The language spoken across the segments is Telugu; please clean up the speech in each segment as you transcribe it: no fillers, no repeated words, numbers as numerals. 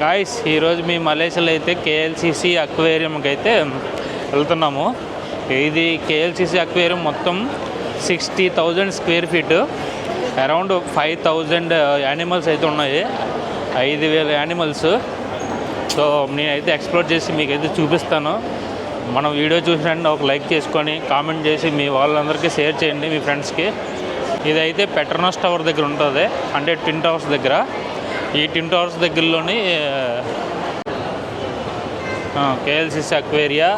గాయ్స్ ఈరోజు మీ మలేషియాలో అయితే కేఎల్సిసి అక్వేరియంకి అయితే వెళ్తున్నాము. ఇది కేఎల్సిసి అక్వేరియం మొత్తం 60,000 స్క్వేర్ ఫీట్, అరౌండ్ 5,000 యానిమల్స్ అయితే ఉన్నాయి, 5,000 యానిమల్స్. సో నేనైతే ఎక్స్ప్లోర్ చేసి మీకైతే చూపిస్తాను. మనం వీడియో చూసినట్టు ఒక లైక్ చేసుకొని కామెంట్ చేసి మీ వాళ్ళందరికీ షేర్ చేయండి, మీ ఫ్రెండ్స్కి. ఇదైతే పెట్రోనాస్ టవర్ దగ్గర ఉంటుంది, అంటే ట్విన్ టవర్స్ దగ్గర. ఈ ట్విన్ టవర్స్ దగ్గరలోని కేఎల్సిసి అక్వేరియా.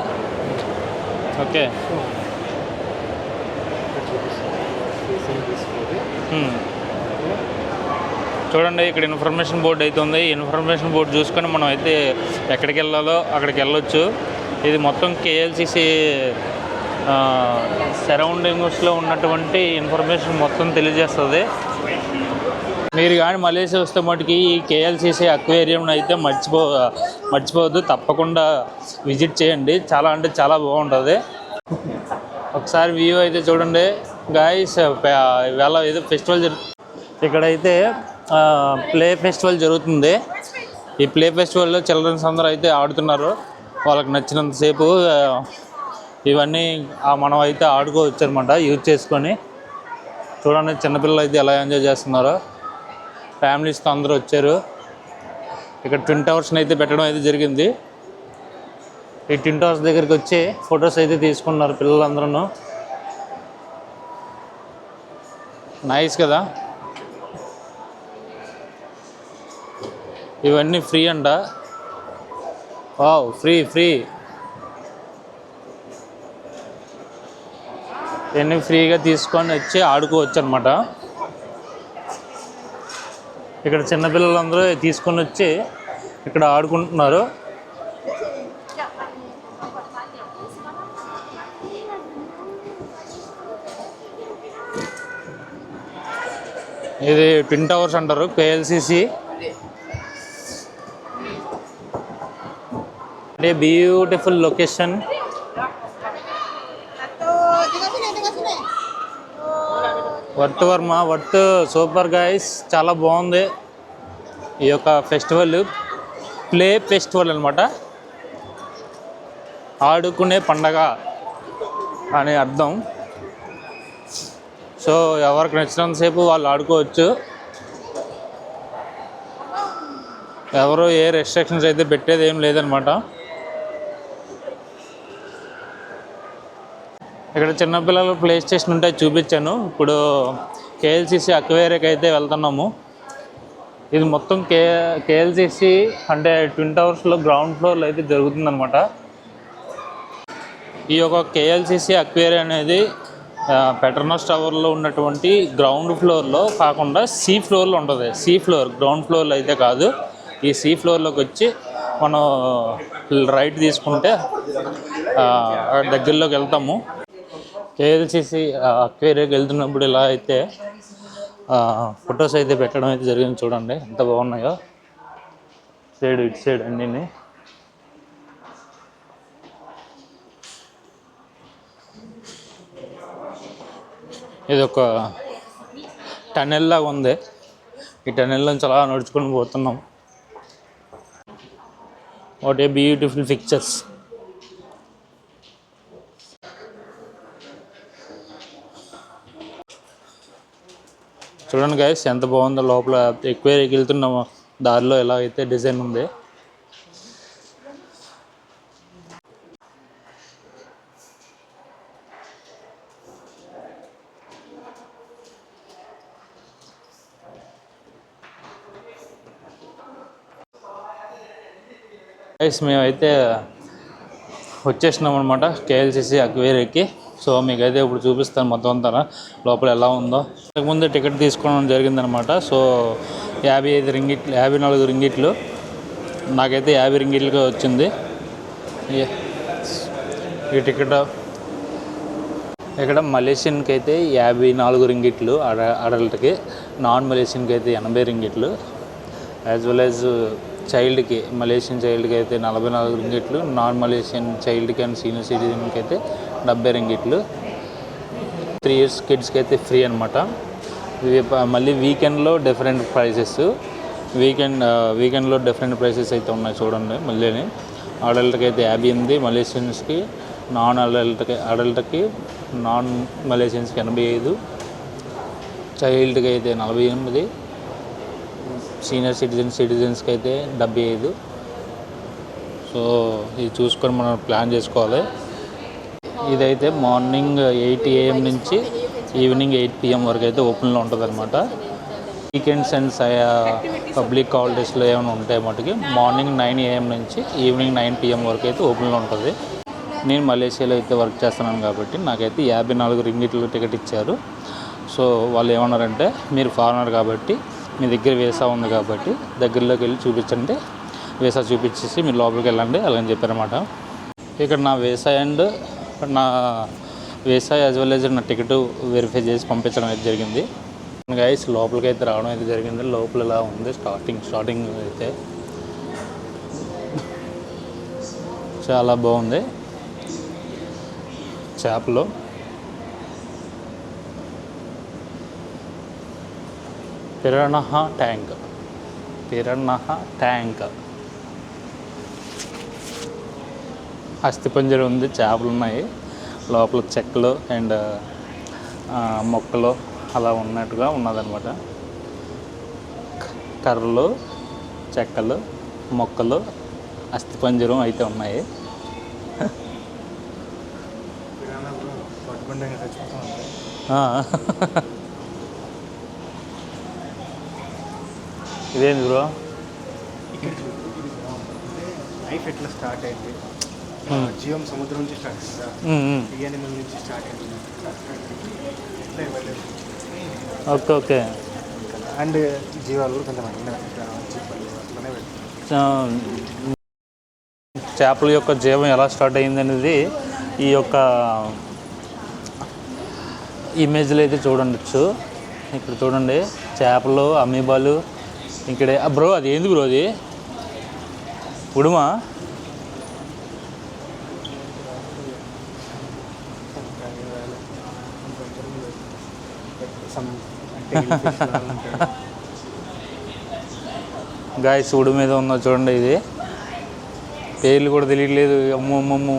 ఓకే, చూడండి ఇక్కడ ఇన్ఫర్మేషన్ బోర్డు అయితే ఉంది. ఇన్ఫర్మేషన్ బోర్డు చూసుకొని మనం అయితే ఎక్కడికి వెళ్ళాలో అక్కడికి వెళ్ళొచ్చు. ఇది మొత్తం కేఎల్సిసి సరౌండింగ్స్లో ఉన్నటువంటి ఇన్ఫర్మేషన్ మొత్తం తెలియజేస్తుంది. మీరు కానీ మలేషియా వస్తే మటుకి ఈ కేఎల్సిసి అక్వేరియం అయితే మర్చిపోవద్దు, తప్పకుండా విజిట్ చేయండి. చాలా అంటే చాలా బాగుంటుంది. ఒకసారి వ్యూ అయితే చూడండి గాయస్. ఇవాళ ఏదో ఫెస్టివల్ ఇక్కడైతే ప్లే ఫెస్టివల్ జరుగుతుంది. ఈ ప్లే ఫెస్టివల్లో చిల్డ్రన్స్ అందరూ అయితే ఆడుతున్నారు వాళ్ళకి నచ్చినంతసేపు. ఇవన్నీ మనం అయితే ఆడుకోవచ్చు అనమాట, యూజ్ చేసుకొని. చూడండి చిన్నపిల్లలు అయితే ఎలా ఎంజాయ్ చేస్తున్నారో, ఫ్యామిలీస్తో అందరూ వచ్చారు. ఇక్కడ ట్విన్ టవర్స్ని అయితే పెట్టడం అయితే జరిగింది. ఈ ట్విన్ టవర్స్ దగ్గరికి వచ్చి ఫొటోస్ అయితే తీసుకున్నారు పిల్లలందరూ. నైస్ కదా. ఇవన్నీ ఫ్రీ అంట. Wow, free. ఇవన్నీ ఫ్రీగా తీసుకొని వచ్చి ఆడుకోవచ్చు అనమాట. ఇక్కడ చిన్నపిల్లలందరూ తీసుకొని వచ్చి ఇక్కడ ఆడుకుంటున్నారు. ఇది ట్విన్ టవర్స్ అంటారు, కేఎల్సిసి. అంటే beautiful location. Worth super guys, చాలా బాగుంది. ఈ యొక్క ఫెస్టివల్ ప్లే ఫెస్టివల్ అనమాట, ఆడుకునే పండగ అని అర్థం. సో ఎవరికి నచ్చినంతసేపు వాళ్ళు ఆడుకోవచ్చు. ఎవరు ఏ రెస్ట్రిక్షన్స్ అయితే పెట్టేది ఏం లేదనమాట. ఇక్కడ చిన్నపిల్లలు ప్లే స్టేషన్ ఉంటే చూపించాను. ఇప్పుడు కేఎల్సిసి అక్వేరియాకి అయితే వెళ్తున్నాము. ఇది మొత్తం కేఎల్సిసి అంటే ట్విన్ టవర్స్లో గ్రౌండ్ ఫ్లోర్లో అయితే జరుగుతుందనమాట. ఈ యొక్క కేఎల్సిసి అక్వేరియా అనేది పెట్రోనాస్ టవర్లో ఉన్నటువంటి గ్రౌండ్ ఫ్లోర్లో కాకుండా సీ ఫ్లోర్లో ఉంటుంది. సీ ఫ్లోర్, గ్రౌండ్ ఫ్లోర్లో అయితే కాదు. ఈ సీ ఫ్లోర్లోకి వచ్చి మనం రైట్ తీసుకుంటే దగ్గరలోకి వెళ్తాము. కేఎల్సిసి అక్వేరియాకి వెళ్తున్నప్పుడు ఇలా అయితే ఫొటోస్ అయితే పెట్టడం అయితే జరిగింది. చూడండి ఎంత బాగున్నాయో, ఇటు సైడ్ అన్నీ. ఇది ఒక టనెల్ లాగా ఉంది. ఈ టనెల్ నుంచి అలా నడుచుకొని పోతున్నాం. What a beautiful pictures. చూడండి గైస్ ఎంత బాగుందో. లోపల ఎక్వేరియాకి వెళ్తున్నాము దారిలో ఎలా అయితే డిజైన్ ఉంది. గైస్ మేమైతే వచ్చేసినాం అనమాట కేఎల్సిసి అక్వేరియాకి. సో మీకైతే ఇప్పుడు చూపిస్తాను మొత్తం అంతా లోపల ఎలా ఉందో. ఇంతకుముందు టికెట్ తీసుకోవడం జరిగిందనమాట. సో 54 రింగిట్లు, నాకైతే 50 రింగిట్లుగా వచ్చింది ఈ టికెట్. ఇక్కడ మలేషియన్కి అయితే 54 రింగిట్లు అడల్ట్కి, నాన్ మలేషియన్కి అయితే 80 రింగిట్లు, యాజ్ వెల్ యాజ్ చైల్డ్కి, మలేషియన్ చైల్డ్కి అయితే 44 రింగిట్లు, నాన్ మలేషియన్ చైల్డ్కి అండ్ సీనియర్ సిటిజన్కి అయితే 70 రింగిట్లు. 3 years కిడ్స్కి అయితే ఫ్రీ అనమాట. మళ్ళీ వీకెండ్లో డిఫరెంట్ ప్రైసెస్. వీకెండ్లో డిఫరెంట్ ప్రైసెస్ అయితే ఉన్నాయి చూడండి. మళ్ళీ అడల్ట్కి అయితే 58, మలేషియన్స్కి అడల్ట్కి నాన్ మలేషియన్స్కి 85, చైల్డ్కి అయితే 48, సీనియర్ సిటిజన్స్కి అయితే 75. సో ఇది చూసుకొని మనం ప్లాన్ చేసుకోవాలి. ఇదైతే మార్నింగ్ 8 AM నుంచి ఈవినింగ్ 8 PM వరకు అయితే ఓపెన్లో ఉంటుంది అనమాట. వీకెండ్స్ అండ్ పబ్లిక్ హాలిడేస్లో ఏమైనా ఉంటాయి మటుకి మార్నింగ్ 9 AM నుంచి ఈవినింగ్ 9 PM వరకు అయితే ఓపెన్లో ఉంటుంది. నేను మలేషియాలో అయితే వర్క్ చేస్తున్నాను కాబట్టి నాకైతే 54 రింగిట్లు టికెట్ ఇచ్చారు. సో వాళ్ళు ఏమన్నారంటే మీరు ఫారినర్ కాబట్టి మీ దగ్గర వీసా ఉంది కాబట్టి దగ్గరలోకి వెళ్ళి చూపించండి, వీసా చూపించేసి మీరు లోపలికి వెళ్ళండి అలాగని చెప్పారన్నమాట. ఇక్కడ నా వీసా యాజ్ వెల్ యాజ్ నా టికెట్ వెరిఫై చేసి పంపించడం అయితే జరిగింది. గైస్ లోపలికి అయితే రావడం అయితే జరిగింది. లోపల ఇలా ఉంది స్టార్టింగ్ అయితే చాలా బాగుంది. చేపలు పిరానహా ట్యాంక్ అస్థిపంజరం ఉంది, చేపలు ఉన్నాయి లోపల, చెక్కలు అండ్ మొక్కలు అలా ఉన్నట్టుగా ఉన్నదనమాట. కర్రలు, చెక్కలు, మొక్కలు, అస్థిపంజరం అయితే ఉన్నాయి. ఇదేంటి బ్రో? లైఫ్ ఎట్లా స్టార్ట్ అయింది, జీవం సముద్రం నుంచి స్టార్ట్ అయిందా, ఈ యానిమల్ నుంచి స్టార్ట్ అయింది. Okay okay. అండ్ జీవాలు కూడా కొంతమంది చేపల యొక్క జీవం ఎలా స్టార్ట్ అయింది అనేది ఈ యొక్క ఇమేజ్లో అయితే చూడవచ్చు. ఇక్కడ చూడండి చేపలు, అమీబాలు. ఇక్కడే బ్రో అది ఏంది బ్రో? అది ఉడుమా? గాయస్ ఉడు మీద ఉందో చూడండి. ఇది పేర్లు కూడా తెలియట్లేదు. అమ్మమ్మమ్మ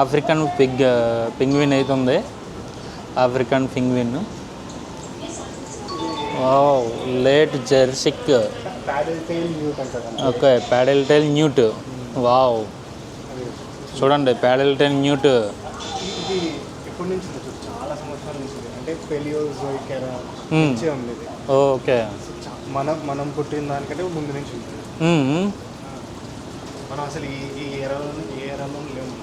ఆఫ్రికన్ పింగ్విన్ అయితే ఉంది. African penguin. లేట్ జెర్సిక్. Okay, paddle tail newt. Wow, చూడండి ప్యాడెల్ టైల్ న్యూట్. ఇది ఎప్పటి నుంచి చాలా సంవత్సరాల నుంచి, అంటే పెలియోజోయిక్ ఎరా నుంచి ఉంది. ఓకే, మనం పుట్టిన దానికంటే ముందు నుంచి ఉంటుంది. మనం అసలు ఈ ఏరాలో లేము.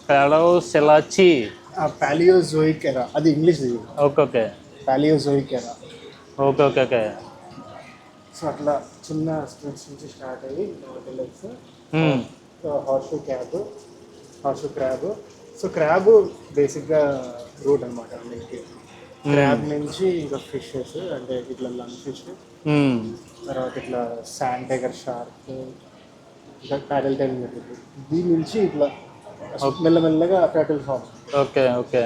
క్లాడోసెలాచి. పాలియోజోయిక్ ఎరా, అది ఇంగ్లీష్. ఓకే ఓకే, పాలియోజోయిక్ ఎరా. Okay okay okay. సో అట్లా చిన్న స్ట్రెచ్ నుంచి స్టార్ట్ అయ్యి నోటిలెక్స్, హార్షు క్రాబ్. సో క్రాబ్ బేసిక్గా రూట్ అనమాట అన్నిటికీ. క్రాబ్ నుంచి ఇంకా ఫిషెస్, అంటే ఇట్లా లంగ్ ఫిష్, తర్వాత ఇట్లా శాండ్ టైగర్, షార్క్, ఇంకా ప్యాడల్ టైల్ ఉంటుంది. దీని నుంచి ఇట్లా మెల్లమెల్లగా turtle form. Okay okay.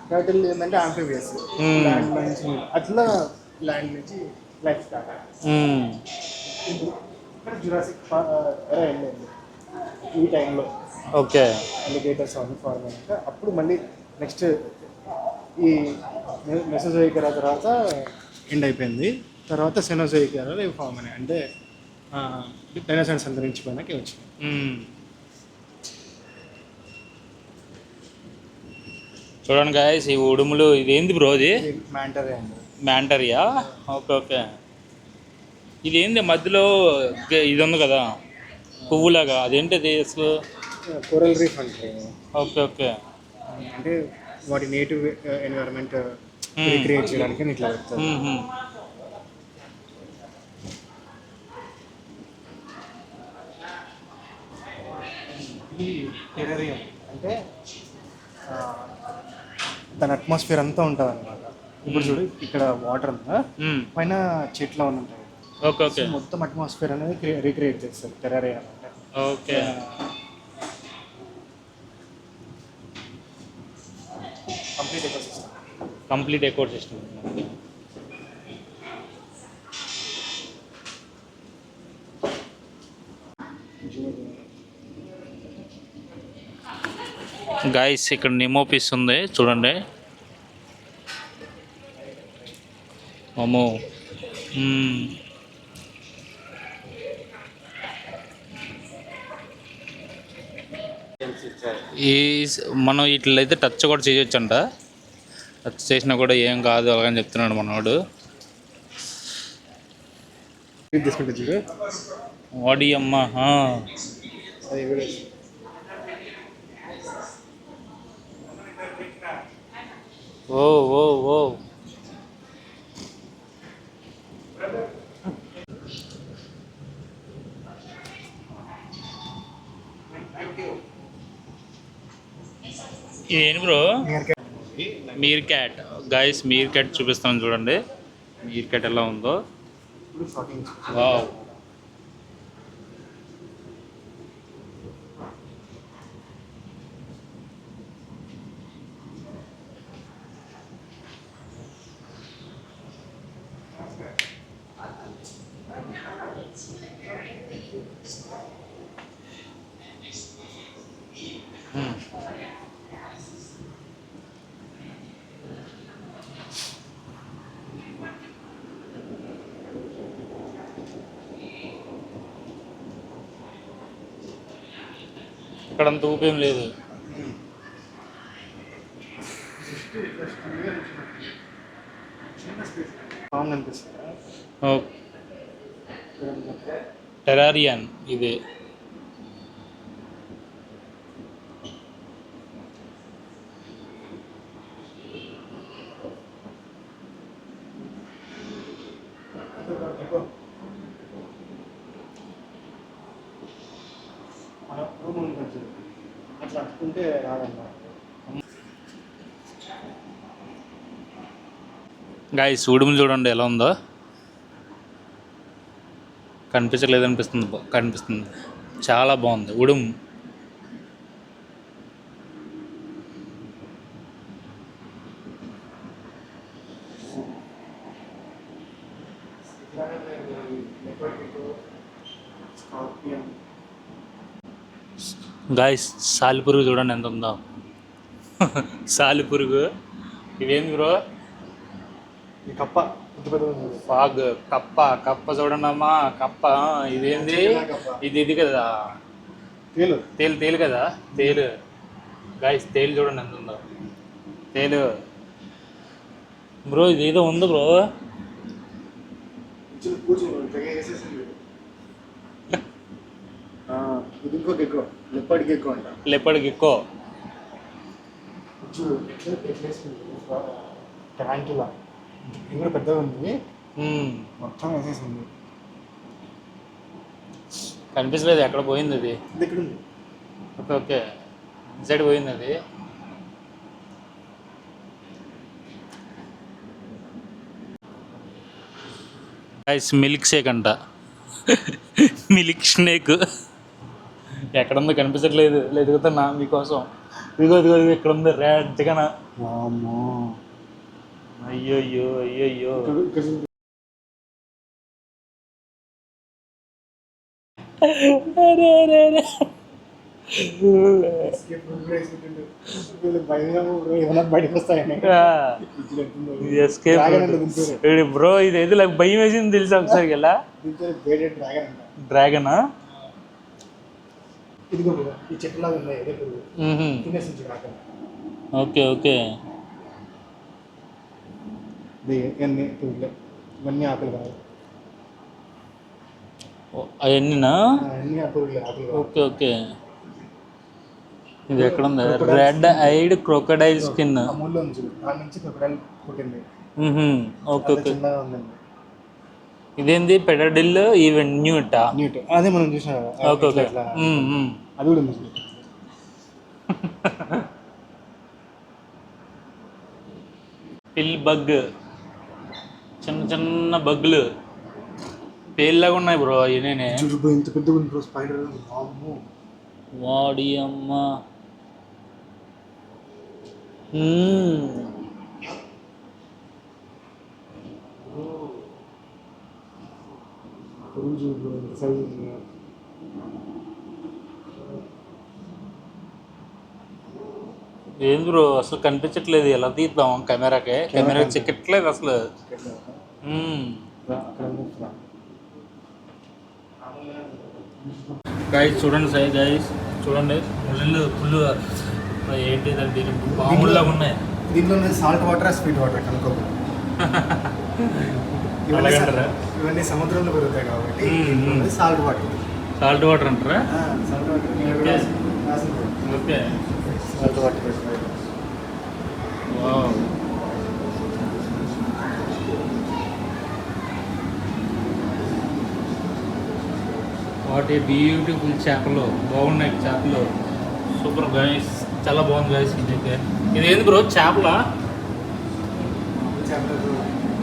Turtle ఏంటంటే ఆంఫిబియస్, ల్యాండ్ నుంచి అట్లా ల్యాండ్ నుంచి లైఫ్ స్టార్ట్ అయ్యింది. జురాసిక్ ఎరా వెళ్ళింది ఈ టైంలో. ఓకే, అలిగేటర్స్ అవన్నీ ఫార్మ్ అయ్యాక అప్పుడు మళ్ళీ నెక్స్ట్ ఈ మెసోజోయిక్ ఎరా తర్వాత ఎండ్ అయిపోయింది. తర్వాత సెనోజోయిక్ ఎరాలో ఇవి ఫార్మ్ అయినాయి. అంటే డైనోసార్స్ అంతరించిపోయినాక వచ్చినాయి. చూడండి గాయస్, ఈ ఉడుములు. ఇది ఏంది బ్రో? ఇది మ్యాంటరియా. Okay okay. ఇది ఏంది మధ్యలో ఇది ఉంది కదా పువ్వులాగా, అదేంటిది అసలు? కోరల్ రీఫ్ అంటే. Okay okay. అంటే వాటి నేటివ్ ఎన్విరాన్మెంట్ రీక్రియేట్ చేయడానికి ఇట్లా పెడతారు. ఇది టెరేరియం అంటే దాని అట్మాస్ఫియర్ అంతా ఉంటుంది అనమాట. ఇప్పుడు చూడు ఇక్కడ వాటర్ ఉందా, పైన చెట్లు ఉంటాయి. Okay okay. మొత్తం అట్మాస్ఫియర్ అనేది రీక్రియేట్ చేస్తారు టెరేరియం అంటే. Okay. Complete eco system. Complete eco system. Guys ఇక్కడ నిమో పీస్ ఉంది చూడండి. అమ్మో. ఈ మనం వీటిలో అయితే టచ్ కూడా చేయొచ్చంట. టచ్ చేసినా కూడా ఏం కాదు అలాగని చెప్తున్నాడు మనవాడు. తీసుకుంటే చూడు వాడి అమ్మ. అది కూడా ఓ ఓ ఓ. ఇదేంటి బ్రో? మీర్ క్యాట్. గాయస్ మీర్ క్యాట్ చూపిస్తాను చూడండి. మీర్ క్యాట్ ఎలా ఉందో. వావ్. ఇక్కడ అంత ఊపేం లేదు. టెరారియన్ ఇది. అట్లా అనుకుంటే రాదన్న. గాయస్ ఉడుములు చూడండి ఎలా ఉందో. కనిపిస్తుంది. చాలా బాగుంది ఉడుము. గాయస్ సాలిపురుగు చూడండి ఎంత ఉందో. సాలిపురుగు. ఇదేంది బ్రో? కప్ప ఫాగ్. కప్ప చూడండి అమ్మా. కప్ప. ఇదేంది? ఇది కదా తేలు కదా. తేలు. గాయస్ తేలు చూడండి ఎంత ఉందో. తేలు బ్రో. ఇదేదో ఉంది బ్రో. ఇది ఇంకో గెక్కో. లెపర్డ్ గెక్కో అంట. Leopard gecko. ట్యాంకులా ఇది కూడా పెద్దగా ఉంది. మొత్తం వేసేసింది. కనిపించలేదు. ఎక్కడ పోయింది అది? ఇది ఎక్కడ ఉంది? Okay okay. సైడ్ పోయింది అది. గైస్ మిల్క్ షేక్ అంట. మిల్క్ స్నేక్ ఎక్కడుందో కనిపించట్లేదు. ఎదుగుతున్నా మీకోసం. ఇదిగో ఇక్కడ ఉంది రెడ్గా. అయ్యో. అరే. బ్రో ఇది ఏదో భయం వేసింది తెలుసా ఒకసారి ఎలా? డ్రాగనా? Okay okay. ఇవన్నీ ఆకులు కాదు. అవన్నీనా? Okay okay. ఇది ఎక్కడ ఉంది? Red eyed crocodile skin. Okay okay. ఇదేంది? పెడడిల్ ఈవెంట్ న్యూట్. అదే మనం చూసిన. Okay okay. అది కూడా ఉంది. పిల్ బగ్. చిన్న బగ్గులు. పేర్లాగా ఉన్నాయి బ్రో ఇనేనే. చూడు బ్రో ఇంత పెద్దగా ఉంది బ్రో స్పైడర్. అమ్మో వాడి అమ్మ. చూడు బ్రో ఇంత సైజ్ ఉంది. ఏంది బ్రో అసలు కనిపించట్లేదు, ఎలా తీద్దాం కెమెరా చిక్కట్లేదు అసలు. గైస్ చూడండి గైస్ చూడండి, ముళ్ళు ఫుల్ ఏంటి దీని బాముల్లాగా ఉన్నాయి. దీంట్లో సాల్ట్ వాటర్ స్వీట్ వాటర్ కనుక్కోదు. ఇవన్నీ సముద్రంలో పెరుగుతాయి కాబట్టి సాల్ట్ వాటర్. సాల్ట్ వాటర్ అంటారా? Salt water. Okay salt water పెట్టుకోవాలి. వాట్ ఏ బ్యూటిఫుల్ చేపలు, బాగున్నాయి చేపలు, సూపర్ గైస్, చాలా బాగుంది గైస్. ఇది ఏంది బ్రో చేపలా?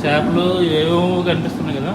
చేపలు ఏవో కనిపిస్తున్నాయి కదా.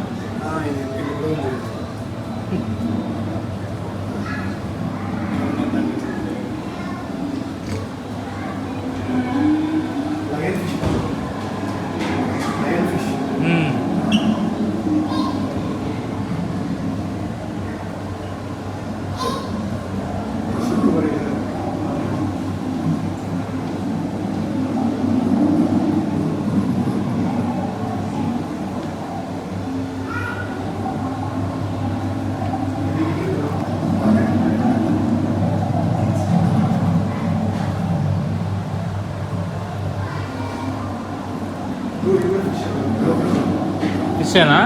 ఫిషేనా?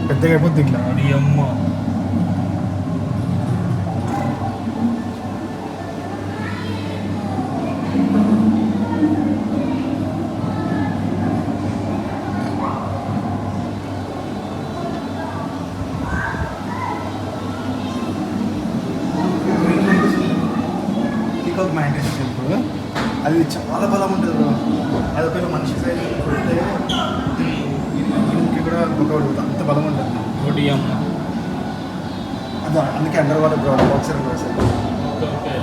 పెద్దగా అయిపోద్ది ఇట్లా. అది అమ్మ. పీకాక్ మ్యాంటిస్ టెంపుల్ అది చాలా బలం ఉంటుంది బ్రో. అది ఒకవేళ మనిషి సైజ్ కొడితే ఇంటికి కూడా ఒక అంత బలం ఉంటుంది. ఒకటి అమ్మ. అది అందుకే అండర్ వాటర్ బ్రో బాక్సర్ వేసారు. ఓకే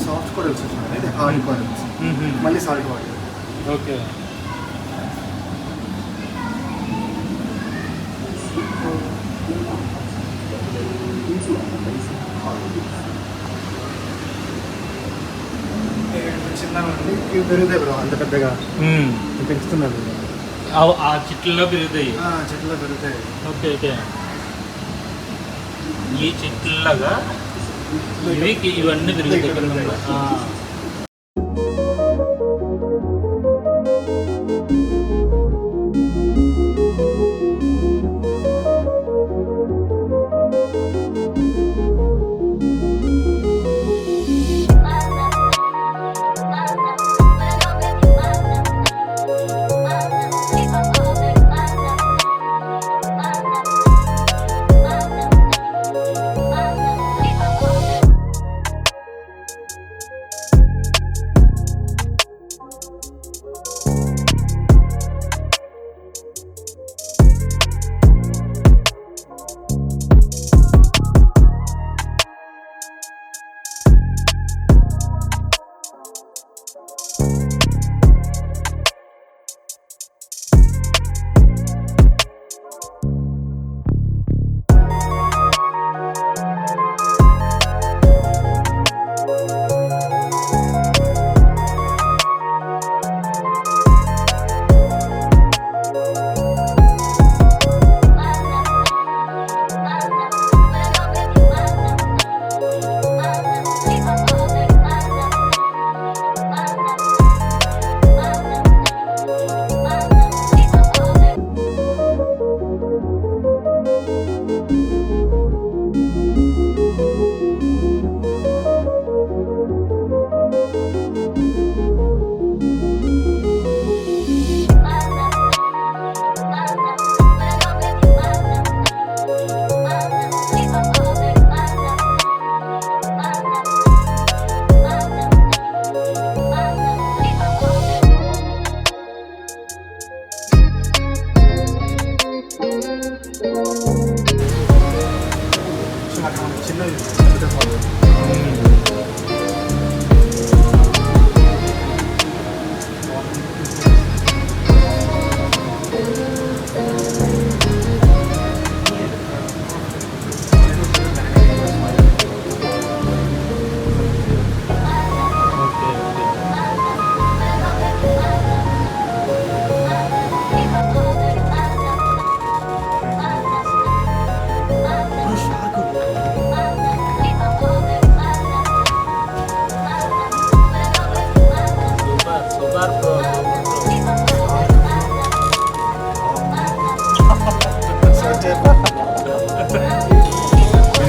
సాఫ్ట్ కోరల్స్ వచ్చినాయి, ఇది హార్డ్ కోరల్స్, మళ్ళీ సాల్ట్ వాటర్. ఓకే చిన్న ఇవి పెరుగుతాయి బ్రో, అంత పెద్దగా పెంచుతున్నారు. ఆ చెట్లలో పెరుగుతాయి. చెట్లు పెరుగుతాయి. ఓకే ఓకే ఈ చెట్లలాగా ఇవన్నీ పెరుగుతాయి.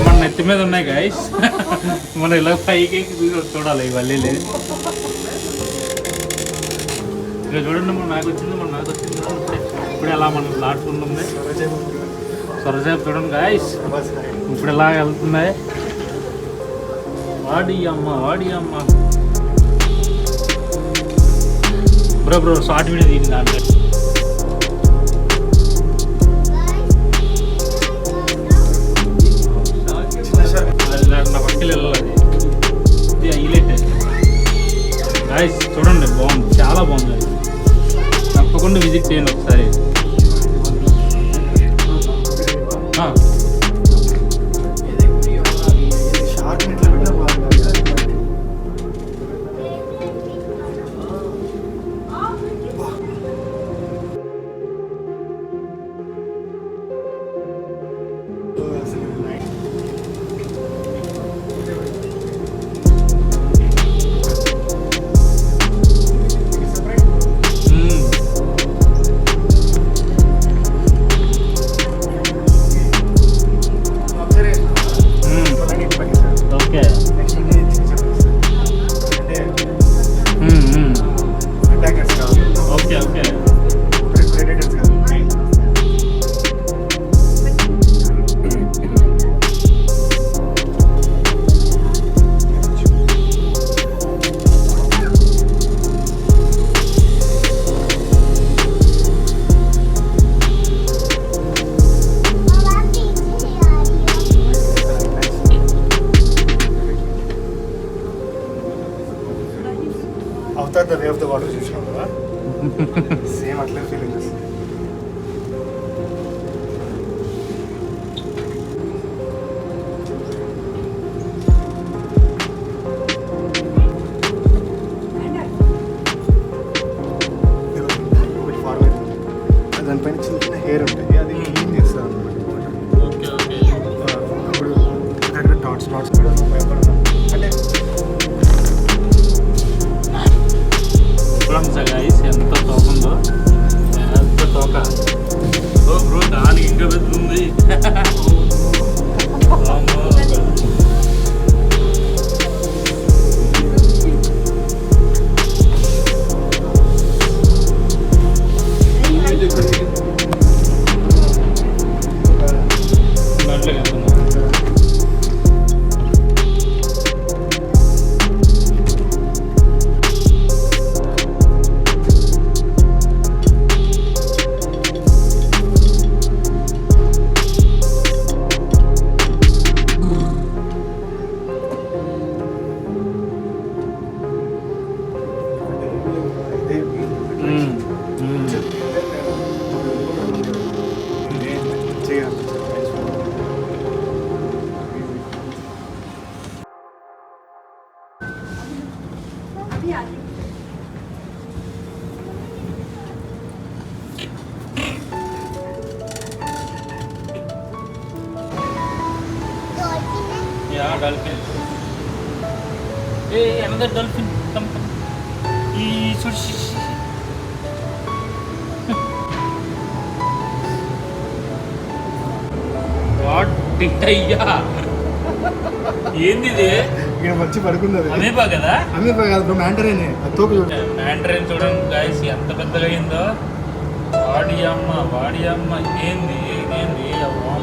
మన నెత్తి మీద ఉన్నాయి గాయస్. మనం ఇలా పైకి చూడాలి ఇవన్నీ లేదు. ఇక చూడండి నాకు వచ్చింది ఇప్పుడు ఎలా మనం లాడుకుంటుంది సొరసేపు చూడండి గాయస్. ఇప్పుడు ఎలా వెళ్తుంది వాడి అమ్మ బ్రో షార్ట్ వీడియో తీయండి దాంట్లో. నా పక్కన వెళ్ళాలి ఇది హైలైట్ గాయస్. చూడండి బాగుంది, చాలా బాగుంది. తప్పకుండా విజిట్ చేయండి ఒకసారి. Avatar the way of the water చూసినాం కదా, సేమ్ అట్లే ఫీలింగ్ వస్తుంది. దానిపైన చిన్న చిన్న హెయిర్ ఉంటుంది, అది క్లీన్ చేస్తారు అన్నమాట. అప్పుడు అక్కడ డాట్స్ కూడా భయపడతాం అంటే గాయస్. ఎంత తోక ఉందో, ఎంత తోక. ఓ బ్రో దానికి ఇంకా పెద్ద ఉంది. Yeah, dolphin. Hey, another dolphin. Come. What did I? ఏంది ఇది? ఇక్కడ వచ్చి పడుకున్నది అమీబా కదా? అమీబా కాదు బ్రో, మ్యాండరైన్. తోక చూడండి, మ్యాండరైన్ చూడండి గాయస్ ఎంత పెద్దగా అయిందో. వాడి అమ్మ ఏంది అమ్మో,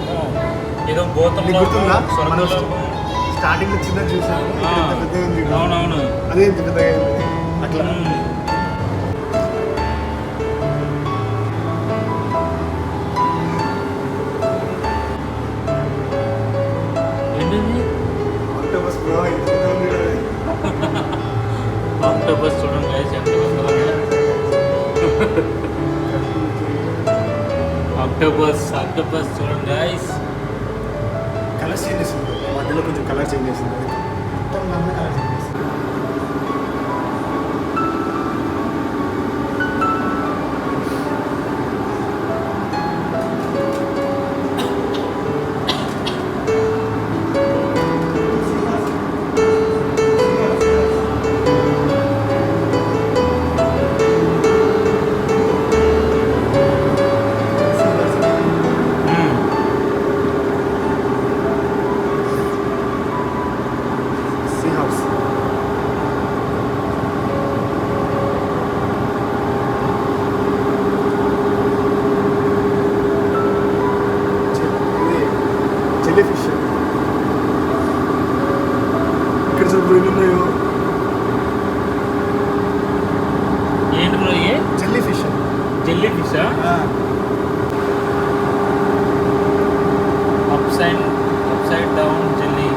ఏదో గోతంలో స్టార్టింగ్ లో చిన్న చూసాను. అవునవును, అదే పెద్దగా అట్లా. ఆక్టోపస్ చూడండి గైస్ ఎంత పెద్దగా. ఆక్టోపస్ చూడండి గైస్. కలర్ చేంజ్ చేసింది మధ్యలో, కొంచెం కలర్ చేంజ్ చేసింది. కలర్ చేంజ్ చేసింది. ఫిషా అప్సైడ్ డౌన్ జెల్లీ.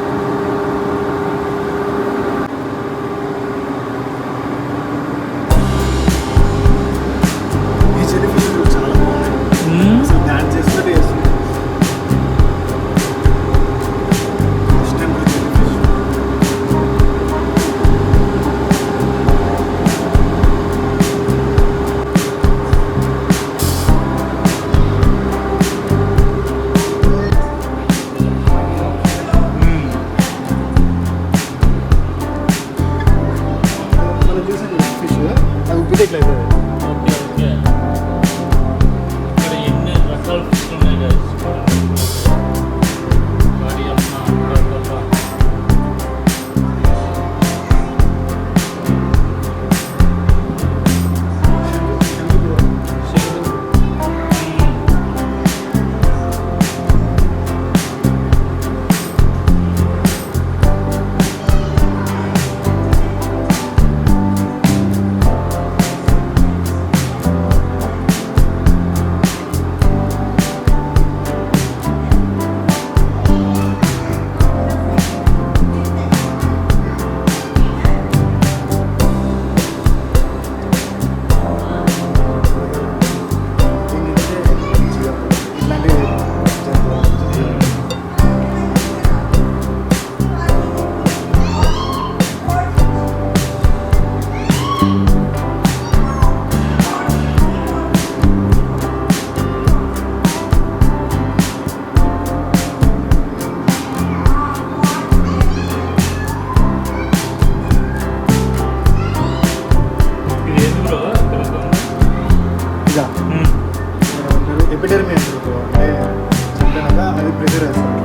ఈ జెల్లీ ఫిష్ చాలా బాగున్నాయి. అసలు డాన్స్ చేస్తున్నట్టు చేస్తుంది. First time jelly fish. మనం చూసే ఫిష్ అది ఉబ్బితే ఇట్లా అవుతుంది. Okay okay. ఇక్కడ ఎన్ని రకాల ఫిష్లు ఉన్నాయి guys. వాడి అమ్మ అబ్బబ్బబ్బా. శంకు. ఇది ఏంది బ్రో తిరుగుతుంది? ఎపిడెర్మీ అంటారు. అంటే చెప్పాక అది ప్రిజర్వ్ చేస్తారు.